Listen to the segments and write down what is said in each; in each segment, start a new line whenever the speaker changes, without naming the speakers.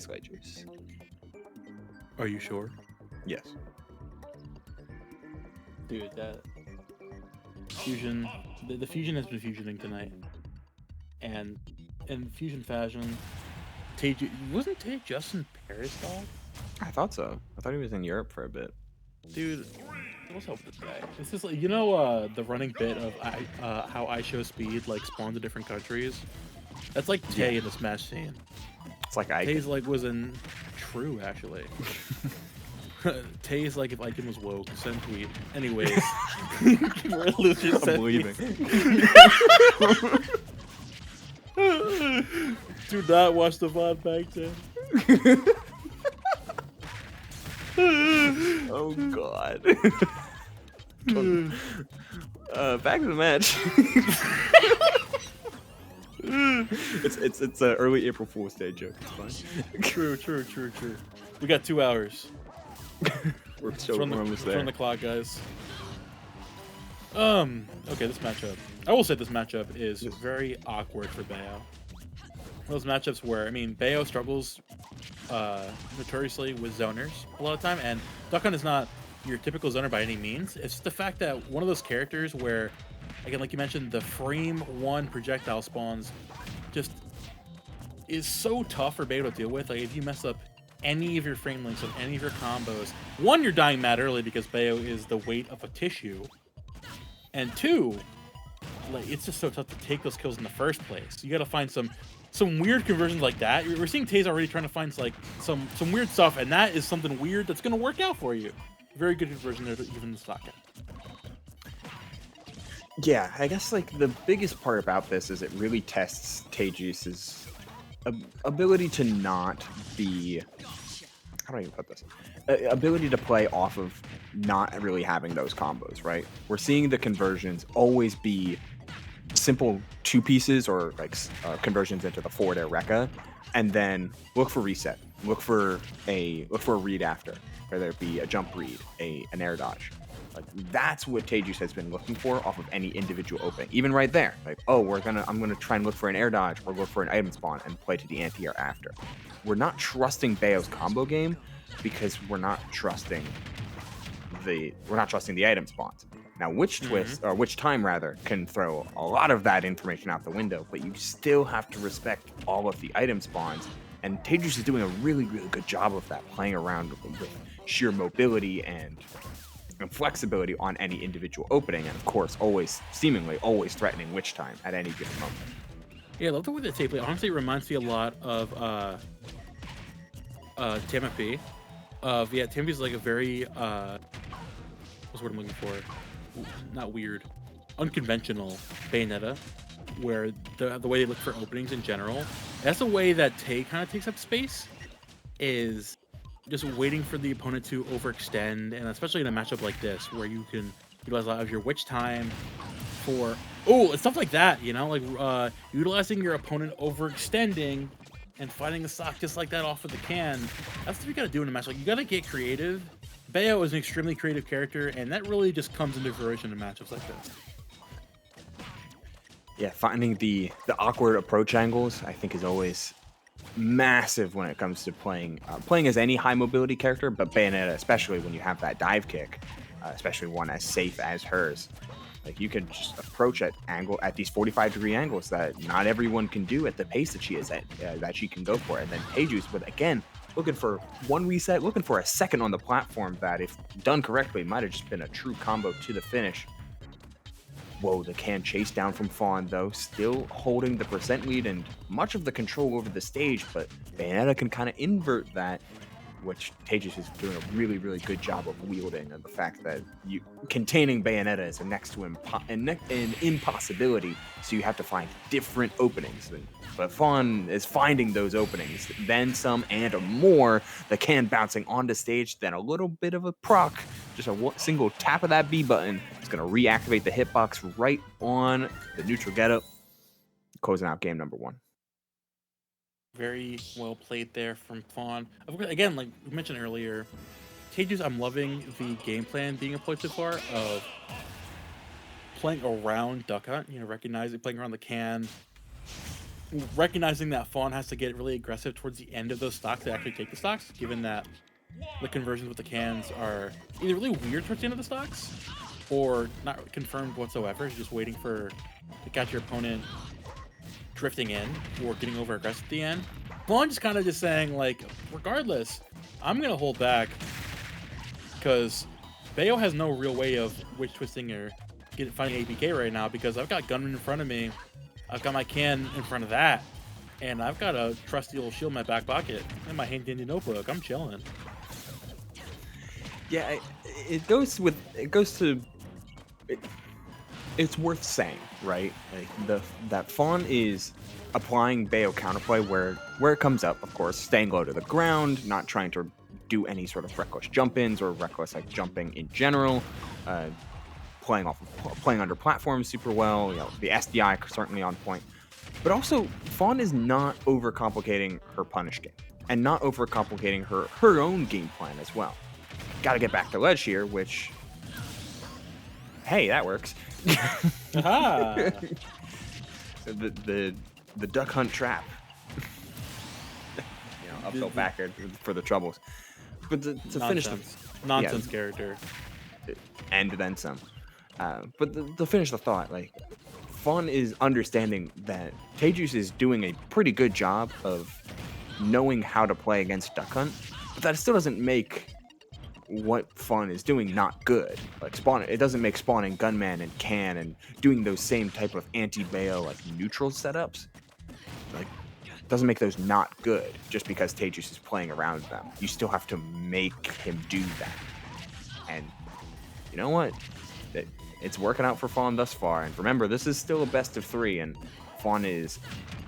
taste like juice.
Are you sure?
Yes.
Dude, that fusion, the fusion has been fusioning tonight. And in fusion fashion, wasn't Tay just in Paris, dog?
I thought so. I thought he was in Europe for a bit.
Dude, what's up with this guy? It's just like, the running bit of how I show speed like spawns in different countries. That's like Tay in the Smash scene.
It's like Ike.
Tay's like was in true actually. Tay's like if Icon was woke, send tweet. Anyways, we're losing.
I'm leaving.
Do not watch the VOD back then.
Oh god. Back to the match. it's an early April Fool's Day joke. It's fine.
True. We got 2 hours.
We're
Let's
almost there.
run the clock, guys. Okay, this matchup. I will say this matchup is very awkward for Bayo. Those matchups where, I mean, Bayo struggles notoriously with zoners a lot of time, and Duck Hunt is not your typical zoner by any means. It's just the fact that one of those characters where, again, like you mentioned, the frame 1 projectile spawns just is so tough for Bayo to deal with. Like, if you mess up any of your frame links on any of your combos, 1, you're dying mad early because Bayo is the weight of a tissue, and 2, like, it's just so tough to take those kills in the first place. You gotta find some weird conversions like that. We're seeing Tay's already trying to find like some weird stuff, and that is something weird that's gonna work out for you. Very good conversion there, even the socket.
Yeah, I guess like the biggest part about this is it really tests TayJuice's ability to not be, how do I even put this? Ability to play off of not really having those combos, right? We're seeing the conversions always be simple 2 pieces or like conversions into the forward air Rekka, and then look for reset, look for a read after, whether it be a jump read, an air dodge. Like that's what TayJuice has been looking for off of any individual opening. Even right there, like, oh, I'm gonna try and look for an air dodge or look for an item spawn and play to the anti-air after. We're not trusting Bayo's combo game because we're not trusting the item spawns. Now, which twist, or which time rather, can throw a lot of that information out the window, but you still have to respect all of the item spawns. And TayJuice is doing a really, really good job of that, playing around with sheer mobility and flexibility on any individual opening, and of course, seemingly always threatening witch time at any given moment.
Yeah, I love the way that Tay plays. Honestly, it reminds me a lot of Tamapi. Tamapi's like a very what's the word I'm looking for? Not weird, unconventional Bayonetta, where the way they look for openings in general. That's the way that Tay kind of takes up space, is just waiting for the opponent to overextend, and especially in a matchup like this where you can utilize a lot of your witch time for stuff like that, like utilizing your opponent overextending and finding a stock just like that off of the can. That's what you gotta do in a match. Like, you gotta get creative. Bayo is an extremely creative character, and that really just comes into fruition in matchups like this.
Yeah, finding the awkward approach angles, I think, is always massive when it comes to playing as any high mobility character, but Bayonetta, especially when you have that dive kick, especially one as safe as hers. Like, you can just approach at these 45-degree angles that not everyone can do at the pace that she is at, that she can go for. And then TayJuice, with again looking for 1 reset, looking for a second on the platform that, if done correctly, might have just been a true combo to the finish. Whoa, the can chase down from Fawn, though, still holding the percent lead and much of the control over the stage, but Bayonetta can kind of invert that, which TayJuice is doing a really, really good job of wielding, and the fact that containing Bayonetta is a next to an impossibility, so you have to find different openings. But Fawn is finding those openings, then some and more. The can bouncing onto stage, then a little bit of a proc, just a single tap of that B button is going to reactivate the hitbox right on the neutral getup, closing out game number 1.
Very well played there from Fawn. Again, like we mentioned earlier, TayJuice, I'm loving the game plan being employed so far of playing around Duck Hunt, recognizing, playing around the can, recognizing that Fawn has to get really aggressive towards the end of those stocks to actually take the stocks, given that the conversions with the cans are either really weird towards the end of the stocks or not confirmed whatsoever. You're just waiting to catch your opponent drifting in or getting over aggressive at the end. Fawn just kind of just saying, like, regardless, I'm going to hold back because Bayo has no real way of witch twisting or finding APK right now because I've got Gunman in front of me. I've got my can in front of that. And I've got a trusty old shield in my back pocket and my handy notebook. I'm chilling.
Yeah, it's worth saying, right? Like that Fawn is applying Bayo counterplay where it comes up, of course, staying low to the ground, not trying to do any sort of reckless jump-ins or reckless like jumping in general, playing under platforms super well. You know, the SDI certainly on point, but also Fawn is not overcomplicating her punish game and not overcomplicating her own game plan as well. Got to get back to ledge here, which, hey, that works.
Aha!
the duck hunt trap. Uphill backward for the troubles. But to finish the
nonsense character,
and then some. But to finish the thought, like Fawn is understanding that TayJuice is doing a pretty good job of knowing how to play against duck hunt, but that still doesn't make what Fawn is doing not good. Like it doesn't make spawning Gunman and Can and doing those same type of anti-Bayo like neutral setups, like doesn't make those not good just because TayJuice is playing around them. You still have to make him do that. And you know what? It's working out for Fawn thus far. And remember, this is still a best of 3, and Fawn is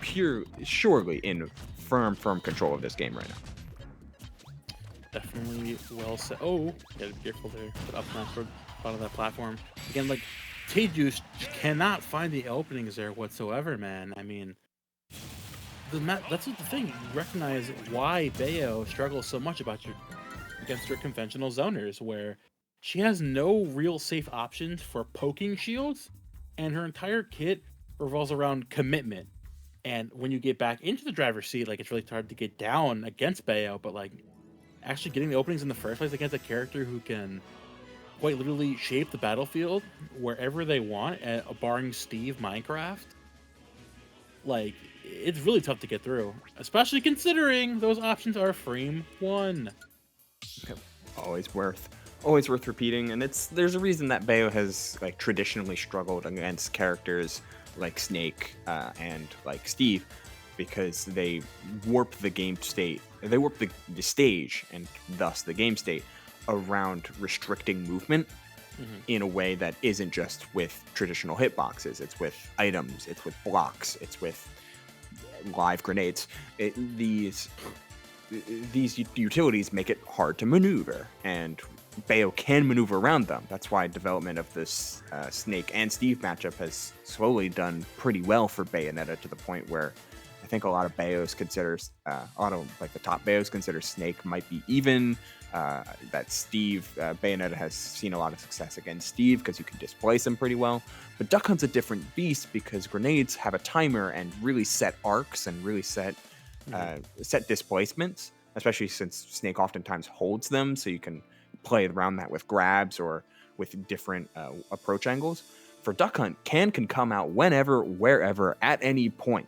surely in firm control of this game right now.
Definitely well said. Oh, gotta be careful there. Put up smash toward the bottom of that platform. Again, like, TayJuice cannot find the openings there whatsoever, man. I mean, that's the thing. You recognize why Bayo struggles so much against her conventional zoners, where she has no real safe options for poking shields, and her entire kit revolves around commitment. And when you get back into the driver's seat, like, it's really hard to get down against Bayo, but like, actually getting the openings in the first place against a character who can quite literally shape the battlefield wherever they want, barring Steve Minecraft, like, it's really tough to get through, especially considering those options are frame 1.
Always worth repeating, and there's a reason that Bayo has like traditionally struggled against characters like Snake and like Steve, because they warp the game state. They warp the stage and thus the game state around restricting movement in a way that isn't just with traditional hitboxes. It's with items, it's with blocks, it's with live grenades. These utilities make it hard to maneuver, and Bayo can maneuver around them. That's why development of this Snake and Steve matchup has slowly done pretty well for Bayonetta, to the point where I think a lot of Bayos consider, the top Bayos consider Snake might be even. That Steve, Bayonetta has seen a lot of success against Steve because you can displace him pretty well. But Duck Hunt's a different beast because grenades have a timer and really set arcs and really set displacements, especially since Snake oftentimes holds them, so you can play around that with grabs or with different approach angles. For Duck Hunt, can come out whenever, wherever, at any point.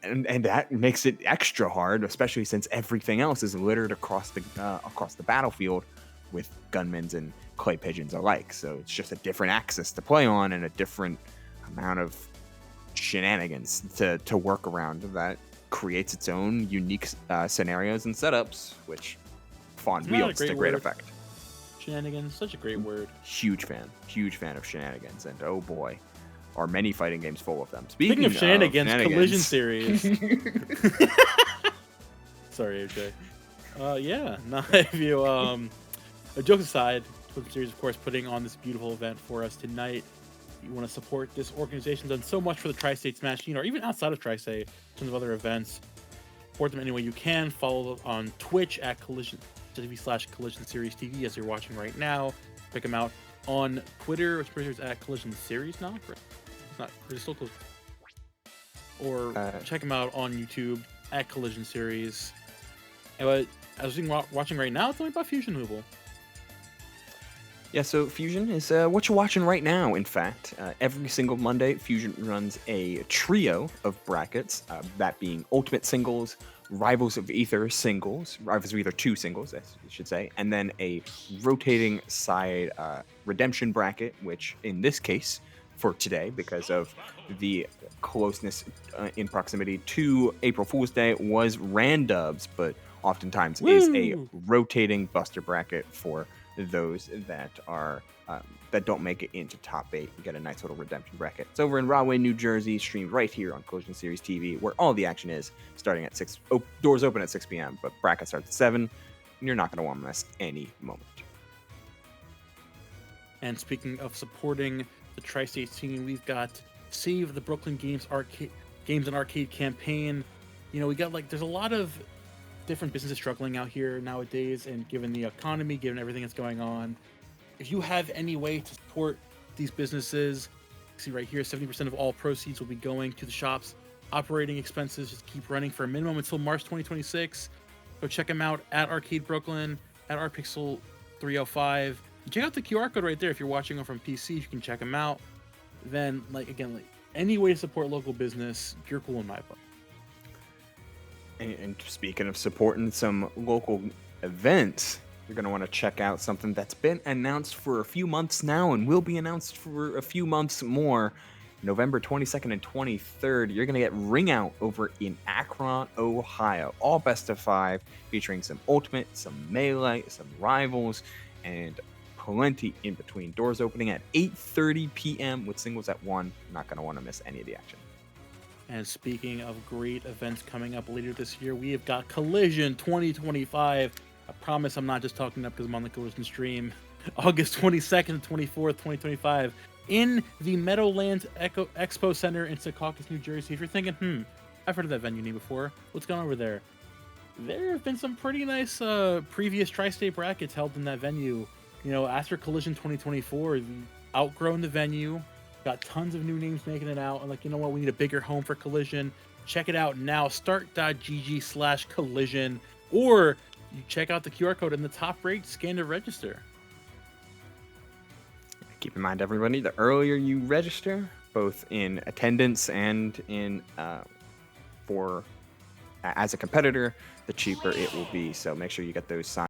And that makes it extra hard, especially since everything else is littered across the battlefield with gunmen and clay pigeons alike. So it's just a different axis to play on and a different amount of shenanigans to work around that creates its own unique scenarios and setups, which Fawn wields to great effect.
Shenanigans, such a great word.
Huge fan of shenanigans, and oh boy, are many fighting games full of them.
Speaking of shenanigans, Collision series. Sorry, AJ. Yeah, now if you, jokes aside, Collision series, of course, putting on this beautiful event for us tonight. You want to support this organization, done so much for the Tri-State Smash scene, or even outside of Tri-State, in terms of other events. Support them any way you can. Follow them on Twitch at Collision Series TV, as you're watching right now. Check them out on Twitter, which is at Collision Series now. It's not. It's still close. or check them out on YouTube at Collision Series. But as we're watching right now, it's only about Fusion Hoople.
Yeah, so Fusion is what you're watching right now, in fact. Every single Monday, Fusion runs a trio of brackets, that being Ultimate Singles, Rivals of Ether singles, Rivals of Ether 2 singles, I should say, and then a rotating side redemption bracket, which in this case, for today, because of the closeness in proximity to April Fool's Day, was Randubs, but oftentimes is a rotating buster bracket for those that are that don't make it into top 8. You get a nice little redemption bracket. It's over in Rahway, New Jersey, streamed right here on Collision Series TV, where all the action is starting at 6. Doors open at 6 p.m., but bracket starts at 7. And you're not going to want to miss any moment.
And speaking of supporting the Tri-State scene, we've got Save the Brooklyn Games and Arcade campaign. You know, we got there's a lot of different businesses struggling out here nowadays, and given the economy, given everything that's going on, if you have any way to support these businesses, see right here, 70% of all proceeds will be going to the shop's operating expenses. Just keep running for a minimum until March 2026. Go check them out at Arcade Brooklyn, at rpixel 305. Check out the QR code right there. If you're watching them from PC, you can check them out. Then, any way to support local business, you're cool in my book.
And speaking of supporting some local events, you're going to want to check out something that's been announced for a few months now and will be announced for a few months more. November 22nd and 23rd, you're going to get Ring Out over in Akron, Ohio. All best of 5, featuring some Ultimate, some Melee, some Rivals, and plenty in between. Doors opening at 8:30 p.m. with singles at 1. You're not going to want to miss any of the action.
And speaking of great events coming up later this year, we have got Collision 2025. I promise I'm not just talking up because I'm on the Collision stream. August 22nd and 24th, 2025, in the Meadowlands Expo Center in Secaucus, New Jersey. If you're thinking, I've heard of that venue name before, what's going on over there? There have been some pretty nice previous Tri-State brackets held in that venue. You know, after Collision 2024, we've outgrown the venue. Got tons of new names making it out, and you know what? We need a bigger home for Collision. Check it out now. Start.gg/collision, or you check out the QR code in the top right. Scan to register.
Keep in mind, everybody, the earlier you register, both in attendance and in as a competitor, the cheaper it will be. So make sure you get those signed.